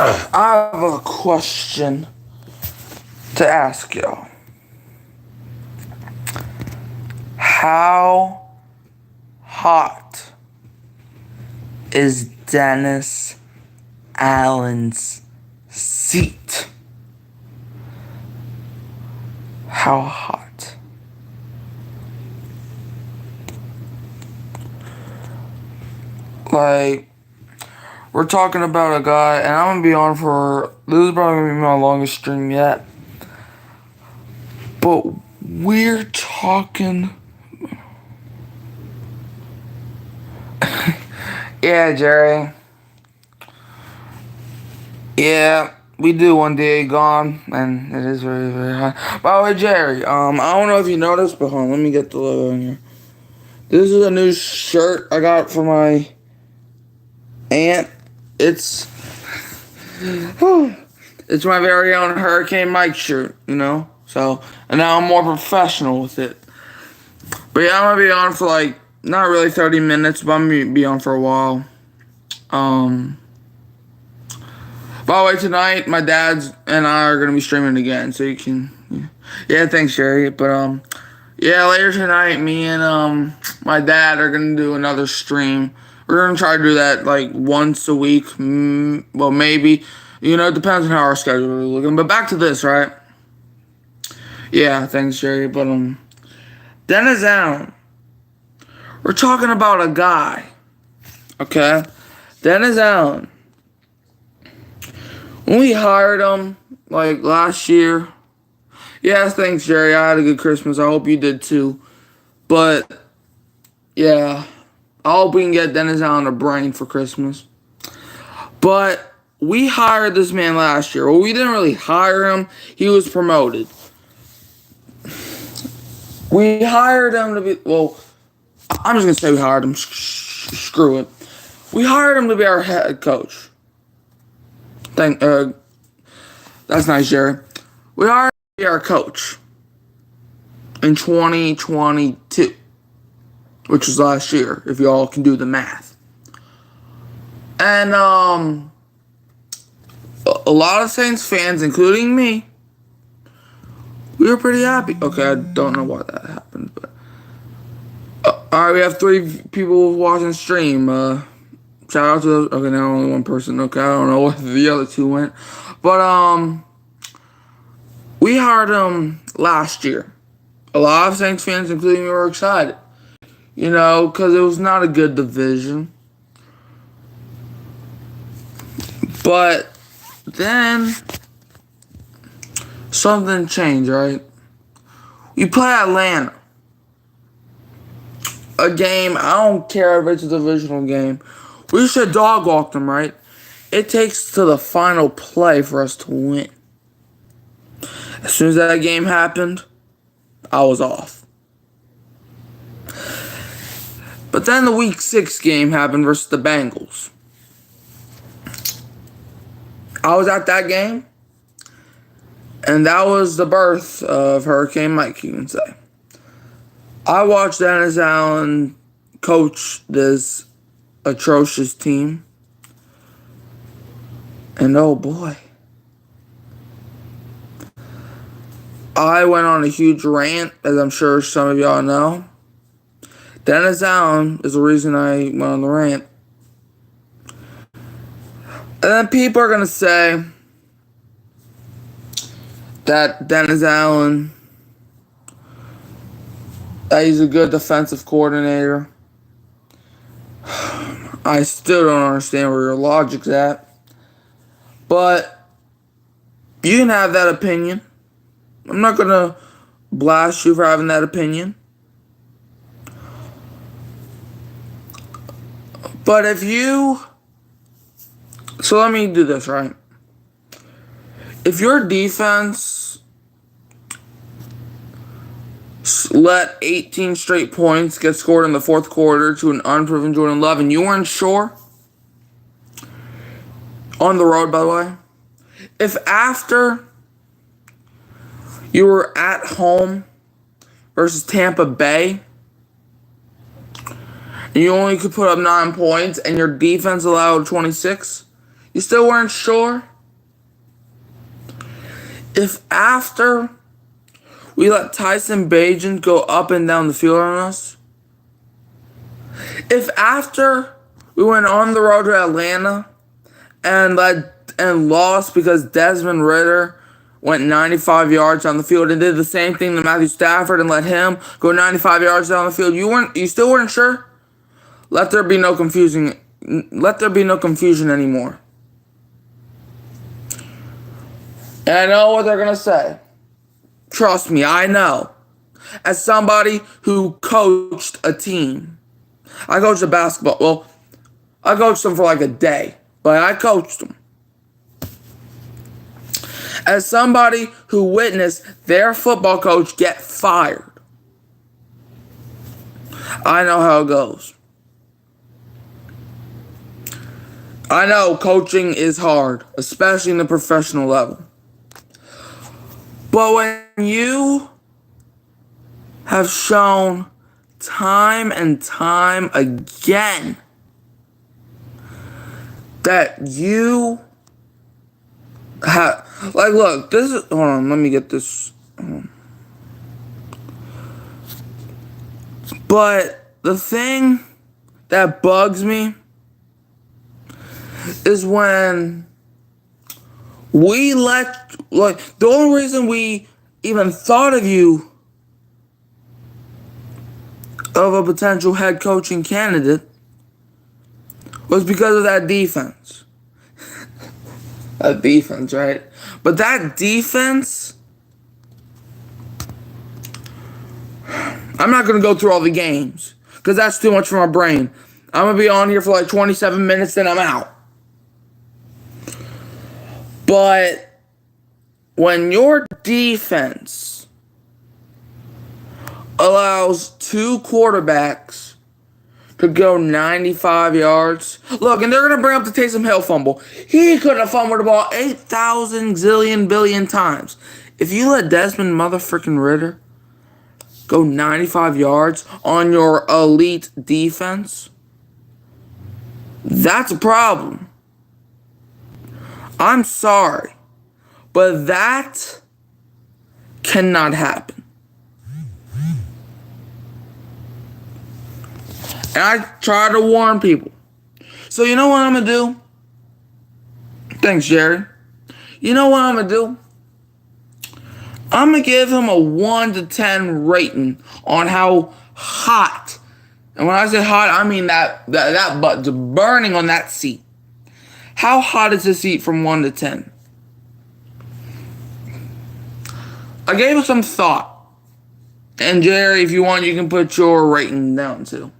I have a question to ask y'all. How hot is Dennis Allen's seat? How hot? Like, we're talking about a guy, and I'm gonna be on for, this is probably gonna be my longest stream yet. But we're talking. Yeah, Jerry. Yeah, we do one day gone, and it is very, very hot. By the way, Jerry, I don't know if you noticed, but hold on, let me get the logo in here. This is a new shirt I got for my aunt. It's it's my very own Hurricane Mike shirt, you know? So, and now I'm more professional with it. But yeah, I'm gonna be on for like, not really 30 minutes, but I'm gonna be on for a while. By the way, tonight, my dad's and I are gonna be streaming again, so you can, yeah, thanks, Jerry. But, yeah, later tonight, me and, my dad are gonna do another stream. We're gonna try to do that, like, once a week. Well, maybe. You know, it depends on how our schedule is looking. But back to this, right? Yeah, thanks, Jerry. But, Dennis Allen. We're talking about a guy, okay? Dennis Allen. When we hired him, like, last year. Yeah, thanks, Jerry. I had a good Christmas. I hope you did, too. But, yeah. I hope we can get Dennis Allen a brain for Christmas. But we hired this man last year. Well, we didn't really hire him. He was promoted. We hired him to be, well, I'm just going to say we hired him. Screw it. We hired him to be our head coach. That's nice, Jerry. We hired him to be our coach in 2022, which was last year, if y'all can do the math. And, a lot of Saints fans, including me, we were pretty happy. Okay, I don't know why that happened, but alright, we have 3 people watching stream. Shout out to those. Okay, now only 1 person. Okay, I don't know where the other 2 went, but we hired him last year. A lot of Saints fans, including me, were excited. You know, because it was not a good division. But then something changed, right? We play Atlanta. A game, I don't care if it's a divisional game. We should dog walk them, right? It takes to the final play for us to win. As soon as that game happened, I was off. But then the week 6 game happened versus the Bengals. I was at that game, and that was the birth of Hurricane Mike, you can say. I watched Dennis Allen coach this atrocious team, and oh boy. I went on a huge rant, as I'm sure some of y'all know. Dennis Allen is the reason I went on the rant. And then people are going to say that Dennis Allen, that he's a good defensive coordinator. I still don't understand where your logic's at. But you can have that opinion. I'm not going to blast you for having that opinion. But if you... So let me do this, right? If your defense let 18 straight points get scored in the 4th quarter to an unproven Jordan Love, and you weren't sure, on the road, by the way, if after you were at home versus Tampa Bay, and you only could put up 9 points, and your defense allowed 26, You still weren't sure? If after we let Tyson Bagent go up and down the field on us, if after we went on the road to Atlanta and lost because Desmond Ridder went 95 yards down the field and did the same thing to Matthew Stafford and let him go 95 yards down the field, you still weren't sure? Let there be no confusion anymore. And I know what they're gonna say. Trust me, I know. As somebody who coached a team. I coached a basketball. Well, I coached them for like a day, but I coached them. As somebody who witnessed their football coach get fired, I know how it goes. I know coaching is hard, especially in the professional level. But when you have shown time and time again that you have, like, look, this is, hold on, let me get this. But the thing that bugs me is when we the only reason we even thought of you of a potential head coaching candidate was because of that defense. That defense, right? But that defense, I'm not going to go through all the games because that's too much for my brain. I'm going to be on here for like 27 minutes, then I'm out. But when your defense allows two quarterbacks to go 95 yards. Look, and they're going to bring up the Taysom Hill fumble. He could have fumbled the ball 8,000 zillion billion times. If you let Desmond motherfucking Ridder go 95 yards on your elite defense, that's a problem. I'm sorry, but that cannot happen. And I try to warn people. So you know what I'm going to do? Thanks, Jerry. You know what I'm going to do? I'm going to give him a 1 to 10 rating on how hot. And when I say hot, I mean that butt's burning on that seat. How hot is the seat from 1 to 10? I gave it some thought. And Jerry, if you want, you can put your rating down too.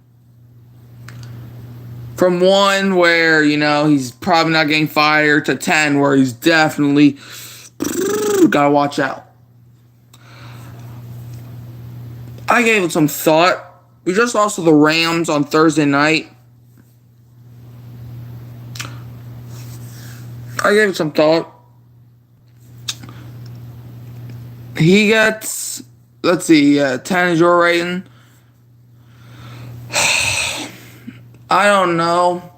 From 1 where, he's probably not getting fired to 10 where he's definitely gotta watch out. I gave it some thought. We just lost to the Rams on Thursday night. I gave it some thought. He gets, 10 is your rating. I don't know.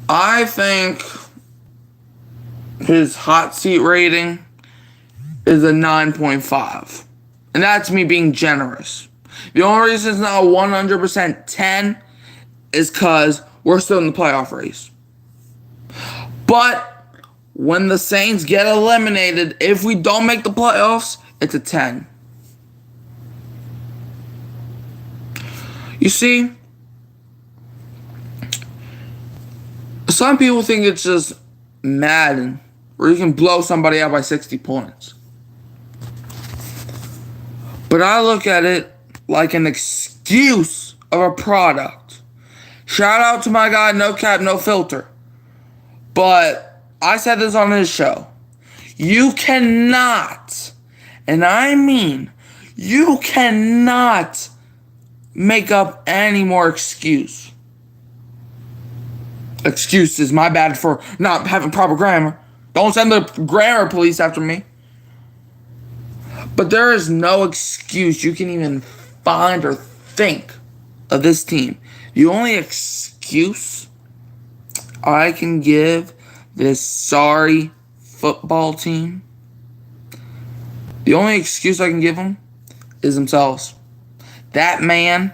I think his hot seat rating is a 9.5. And that's me being generous. The only reason it's not a 100% 10 is because we're still in the playoff race. But when the Saints get eliminated, if we don't make the playoffs, it's a 10. You see, some people think it's just Madden, where you can blow somebody out by 60 points. But I look at it like an excuse of a product. Shout out to my guy, No Cap, No Filter. But I said this on his show. You cannot, and I mean, you cannot make up any more excuses, my bad for not having proper grammar. Don't send the grammar police after me. But there is no excuse you can even find or think of this team. The only excuse I can give this sorry football team, the only excuse I can give them is themselves. That man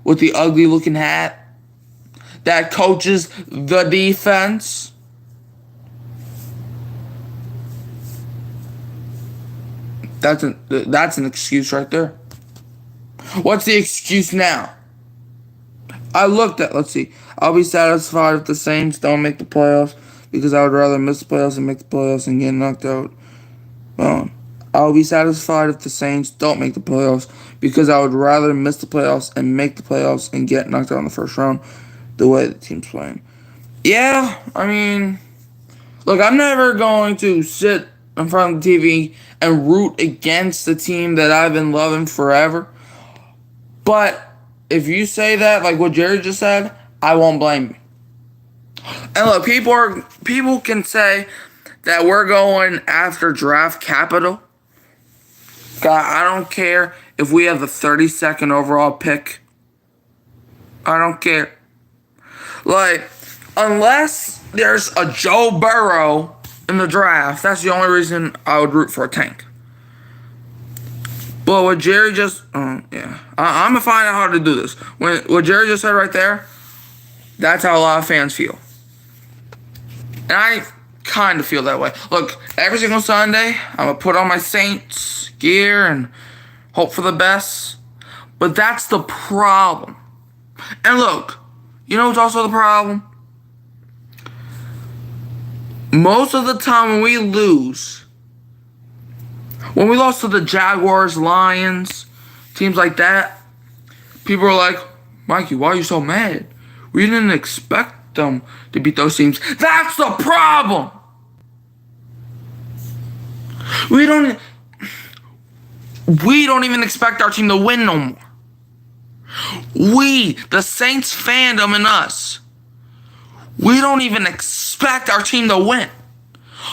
with the ugly looking hat that coaches the defense, that's an excuse right there. What's the excuse now? Let's see. I'll be satisfied if the Saints don't make the playoffs because I would rather miss the playoffs and make the playoffs and get knocked out. I'll be satisfied if the Saints don't make the playoffs because I would rather miss the playoffs and make the playoffs and get knocked out in the first round the way the team's playing. Yeah, I mean, look, I'm never going to sit in front of the TV and root against the team that I've been loving forever. But if you say that, like what Jerry just said, I won't blame you. And look, people can say that we're going after draft capital. God, I don't care if we have the 32nd overall pick. I don't care. Like, unless there's a Joe Burrow in the draft, that's the only reason I would root for a tank. But what Jerry just, I'm gonna find out how to do this. What Jerry just said right there, that's how a lot of fans feel. And I kind of feel that way. Look, every single Sunday, I'm gonna put on my Saints gear and hope for the best. But that's the problem. And look, you know what's also the problem? Most of the time when we lose, when we lost to the Jaguars, Lions, teams like that, people are like, Mikey, why are you so mad? We didn't expect them to beat those teams. That's the problem! We don't even expect our team to win no more. We, the Saints fandom and us, we don't even expect our team to win.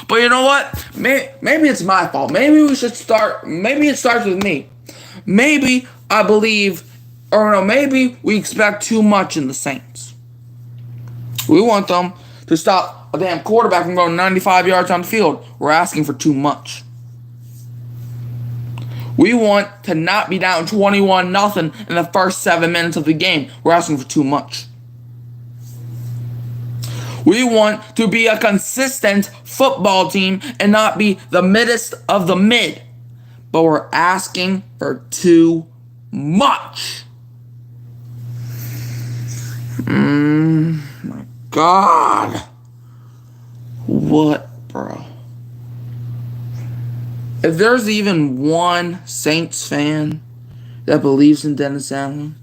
But you know what? Maybe it's my fault. Maybe it starts with me. Maybe I believe, or no, maybe we expect too much in the Saints. We want them to stop a damn quarterback from going 95 yards on the field. We're asking for too much. We want to not be down 21-0 in the first 7 minutes of the game. We're asking for too much. We want to be a consistent football team and not be the middest of the mid. But we're asking for too much. My God. What, bro? If there's even one Saints fan that believes in Dennis Allen,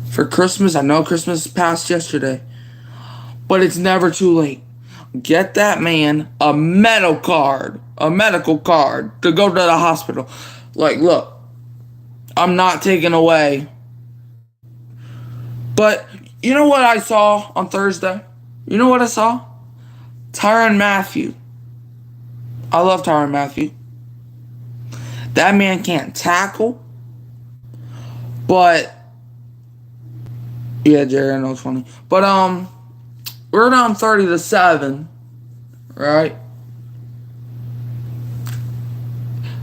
for Christmas, I know Christmas passed yesterday, but it's never too late. Get that man a medical card to go to the hospital. Like, look, I'm not taking away. But you know what I saw on Thursday? You know what I saw? Tyrann Mathieu. I love Tyrann Mathieu. That man can't tackle. But yeah, Jerry, I know it's funny. But we're down 30-7, right?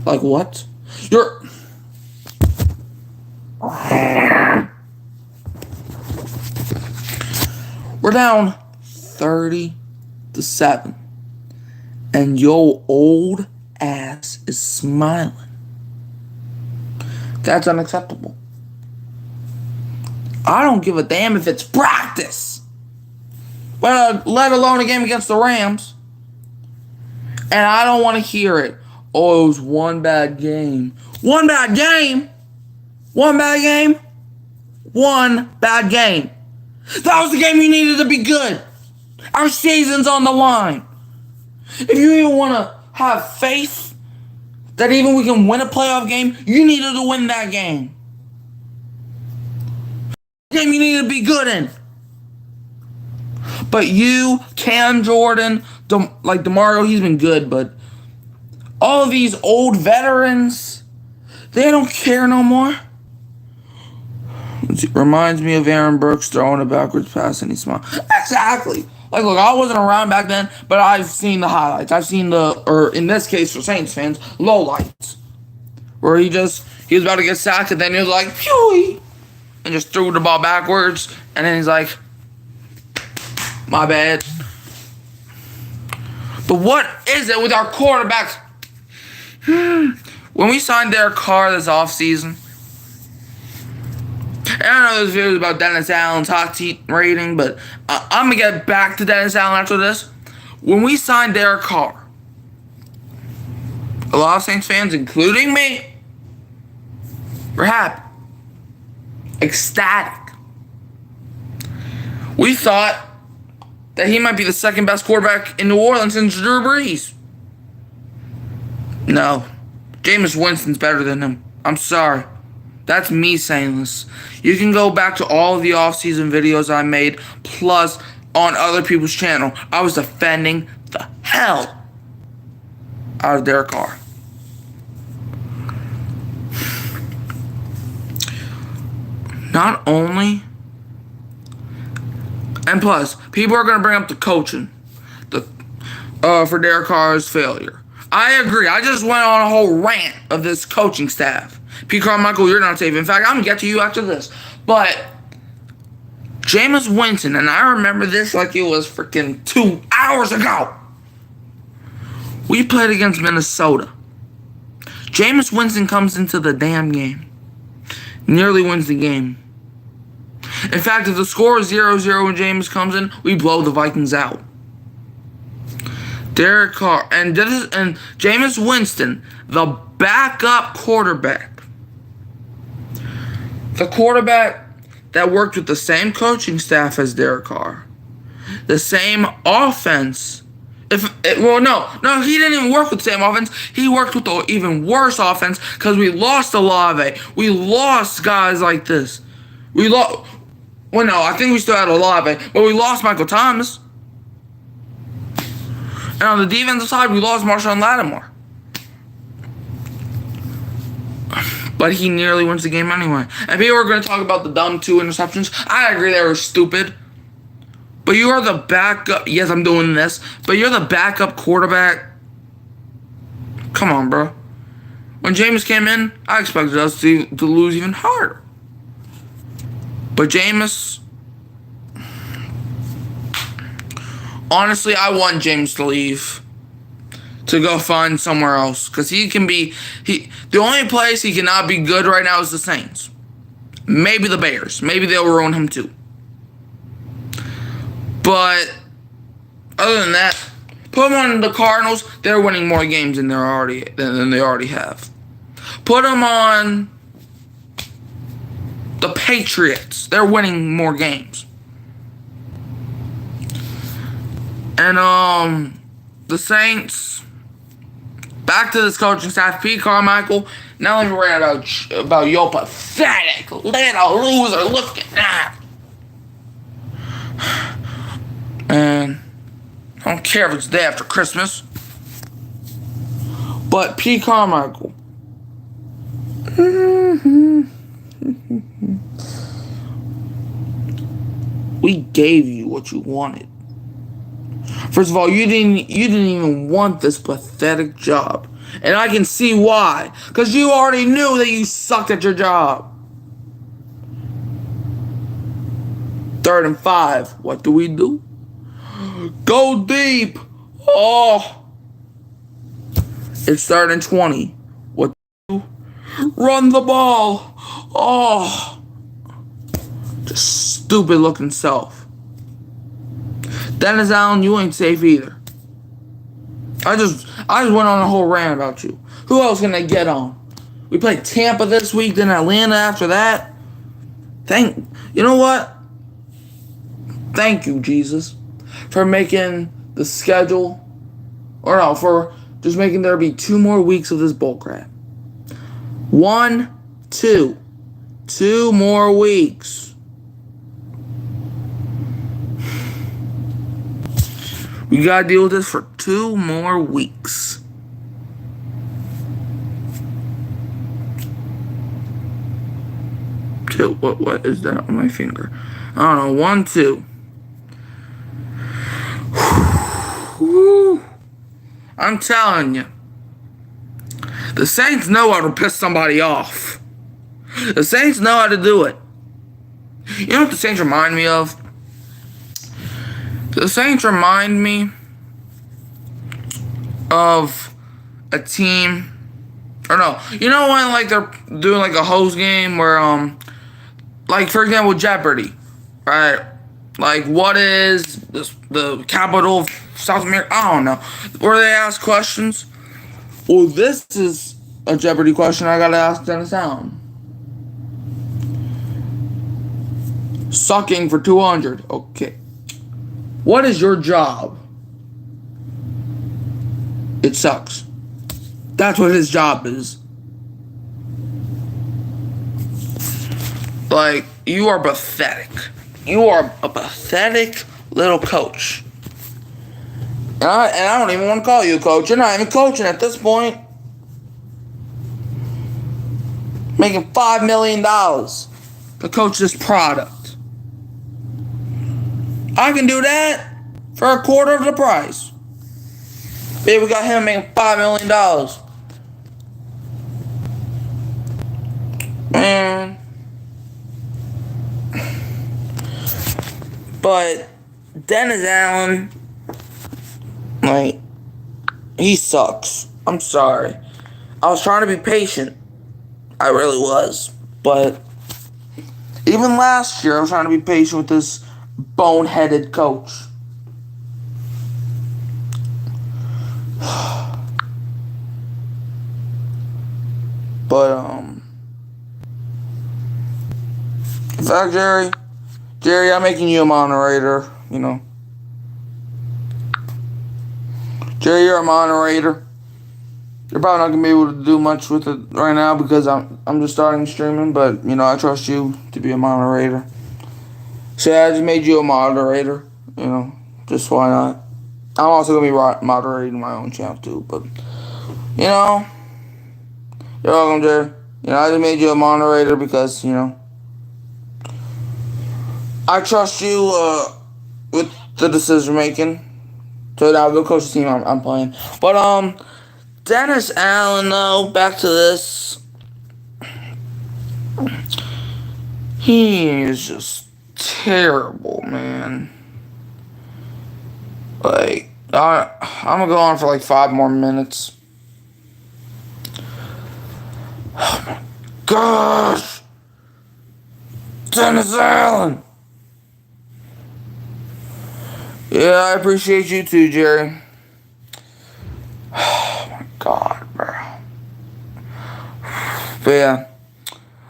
Like what? We're down 30-7, and your old ass is smiling. That's unacceptable. I don't give a damn if it's practice. Well, let alone a game against the Rams. And I don't want to hear it. Oh, it was one bad game. One bad game? One bad game? One bad game. That was the game you needed to be good. Our season's on the line. If you even want to have faith that even we can win a playoff game, you needed to win that game. Game you needed to be good in. But you, Cam Jordan, like DeMario, he's been good, but all of these old veterans, they don't care no more. It reminds me of Aaron Brooks throwing a backwards pass and he smiled. Exactly. Like, look, I wasn't around back then, but I've seen the highlights. I've seen or in this case for Saints fans, lowlights. Where he was about to get sacked, and then he was like, pew, and just threw the ball backwards, and then he's like, my bad. But what is it with our quarterbacks? When we signed Derek Carr this offseason, and I know there's videos about Dennis Allen's hot seat rating, but I'm going to get back to Dennis Allen after this. When we signed Derek Carr, a lot of Saints fans, including me, were happy. Ecstatic. We thought that he might be the second best quarterback in New Orleans since Drew Brees. No. Jameis Winston's better than him. I'm sorry. That's me saying this. You can go back to all of the offseason videos I made, plus on other people's channel. I was defending the hell out of Derek Carr. Not only, and plus, people are going to bring up the coaching for Derek Carr's failure. I agree. I just went on a whole rant of this coaching staff. Pete Carmichael, you're not safe. In fact, I'm going to get to you after this. But Jameis Winston, and I remember this like it was freaking 2 hours ago. We played against Minnesota. Jameis Winston comes into the damn game. Nearly wins the game. In fact, if the score is 0-0 when Jameis comes in, we blow the Vikings out. Derek Carr and Jameis Winston, the backup quarterback. The quarterback that worked with the same coaching staff as Derek Carr. The same offense. No, he didn't even work with the same offense. He worked with the even worse offense because we lost Olave. We lost guys like this. I think we still had Olave, but we lost Michael Thomas. And on the defensive side, we lost Marshawn Lattimore. But he nearly wins the game anyway. And people are going to talk about the dumb 2 interceptions. I agree they were stupid. But you are the backup. Yes, I'm doing this. But you're the backup quarterback. Come on, bro. When Jameis came in, I expected us to lose even harder. But Jameis, honestly, I want Jameis to leave. To go find somewhere else. Because the only place he cannot be good right now is the Saints. Maybe the Bears. Maybe they'll ruin him too. But other than that, put him on the Cardinals. They're winning more games than they already have. Put him on the Patriots. They're winning more games. And the Saints. Back to this coaching staff, Pete Carmichael. Now let me rant about your pathetic little loser looking at. And I don't care if it's the day after Christmas. But Pete Carmichael. We gave you what you wanted. First of all, you didn't even want this pathetic job. And I can see why. Because you already knew that you sucked at your job. 3rd and 5. What do we do? Go deep. Oh. It's 3rd and 20. What do? Run the ball. Oh. Just stupid looking self. Dennis Allen, you ain't safe either. I just went on a whole rant about you. Who else can I get on? We played Tampa this week, then Atlanta after that. You know what? Thank you, Jesus, for making the schedule, for just making there be 2 more weeks of this bullcrap. 2 more weeks. We gotta deal with this for 2 more weeks. What is that on my finger? I don't know. 1, 2. I'm telling you. The Saints know how to piss somebody off. The Saints know how to do it. You know what the Saints remind me of? The Saints remind me of a team. Or no, you know when like they're doing like a host game where like for example Jeopardy, right? Like what is the capital of South America? I don't know. Where they ask questions. Well, this is a Jeopardy question I gotta ask Dennis Allen. Sucking for 200. Okay. What is your job? It sucks. That's what his job is. Like, you are pathetic. You are a pathetic little coach. And I don't even want to call you a coach. You're not even coaching at this point. Making $5 million to coach this product. I can do that for a quarter of the price. Baby, we got him making $5 million. Man. But Dennis Allen, like, he sucks. I'm sorry. I was trying to be patient. I really was. But even last year, I was trying to be patient with this boneheaded coach. But, in fact, Jerry, I'm making you a moderator, you know. Jerry, you're a moderator. You're probably not gonna be able to do much with it right now because I'm just starting streaming, but you know, I trust you to be a moderator. So I just made you a moderator, you know, just why not? I'm also gonna be moderating my own channel too, but you know, you're welcome, Jerry. You know, I just made you a moderator because, you know, I trust you with the decision making. So now go coach the team I'm playing. But Dennis Allen though, back to this. He is just terrible, man. Like I'm gonna go on for like 5 more minutes. Oh my gosh, Dennis Allen. Yeah, I appreciate you too, Jerry. Oh my God, bro. But yeah,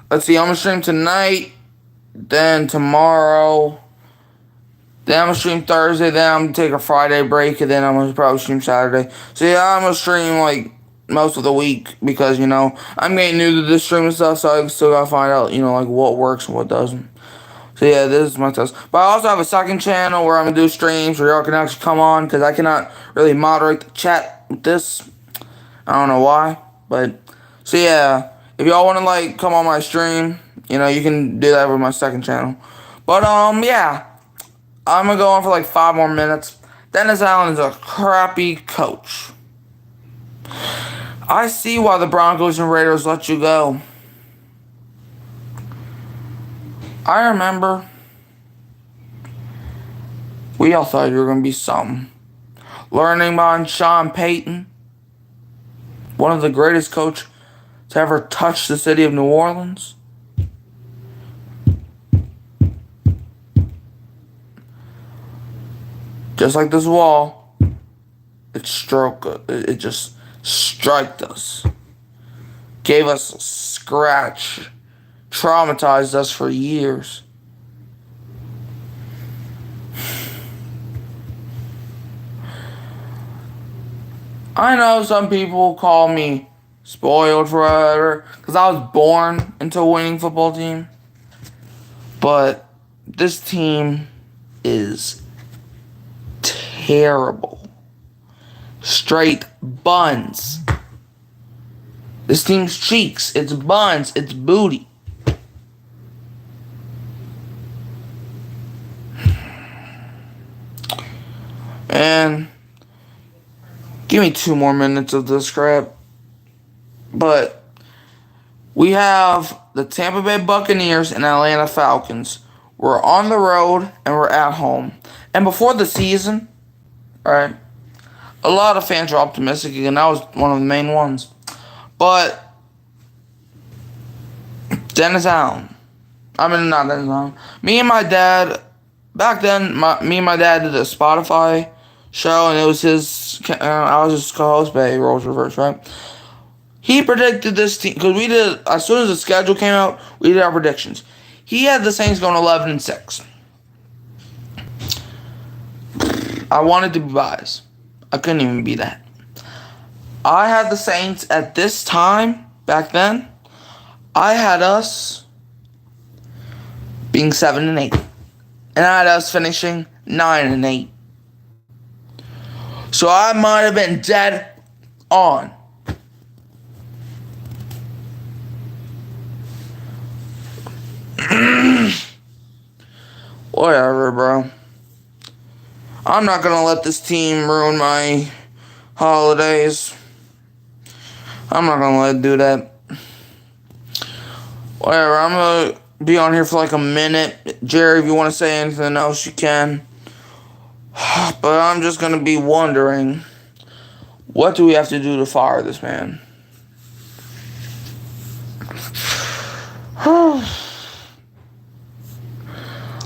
let's see. I'm gonna stream tonight, then tomorrow, then I'm gonna stream Thursday, then I'm gonna take a Friday break, and then I'm gonna probably stream Saturday. So yeah, I'm gonna stream like most of the week because, you know, I'm getting new to this streaming stuff, so I still gotta find out, you know, like what works and what doesn't. So yeah, this is my test. But I also have a second channel where I'm gonna do streams where y'all can actually come on because I cannot really moderate the chat with this. I don't know why, but so yeah, if y'all want to like come on my stream, you know, you can do that with my second channel. But yeah, I'm gonna go on for like 5 more minutes. Dennis Allen is a crappy coach. I see why the Broncos and Raiders let you go. I remember we all thought you were going to be something. Learning on Sean Payton, one of the greatest coaches to ever touch the city of New Orleans. Just like this wall, it just striked us. Gave us a scratch. Traumatized us for years. I know some people call me spoiled forever because I was born into a winning football team. But this team is terrible. Straight buns. This team's cheeks, it's buns, it's booty. And Give me 2 more minutes of this crap. But we have the Tampa Bay Buccaneers and Atlanta Falcons. We're on the road and we're at home. And before the season, right, a lot of fans are optimistic, and I was one of the main ones. But Dennis Allen. Not Dennis Allen. Me and my dad, back then, me and my dad did a Spotify show, and it was I was his co-host, but roles reversed, right? He predicted this team, because we did, as soon as the schedule came out, we did our predictions. He had the Saints going 11-6. I wanted to be biased. I couldn't even be that. I had the Saints at this time, back then, I had us being 7-8. And I had us finishing 9-8. So I might have been dead on. Whatever, bro. I'm not gonna let this team ruin my holidays. I'm not gonna let it do that. Whatever, I'm gonna be on here for like a minute. Jerry, if you want to say anything else, you can. But I'm just gonna be wondering, what do we have to do to fire this man?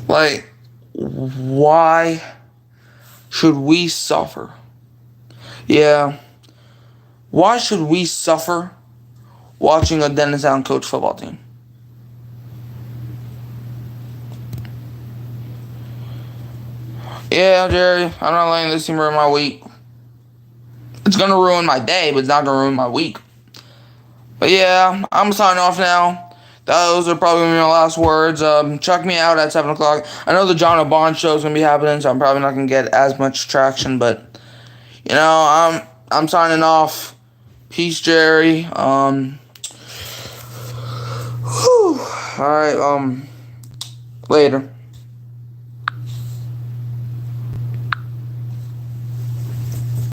Like, why should we suffer? Yeah. Why should we suffer watching a Dennis Allen coach football team? Yeah, Jerry, I'm not letting this team ruin my week. It's going to ruin my day, but it's not going to ruin my week. But yeah, I'm signing off now. Those are probably my last words. Check me out at 7 o'clock. I know the John O'Bond show is going to be happening, so I'm probably not going to get as much traction. But, you know, I'm signing off. Peace, Jerry. Alright, later.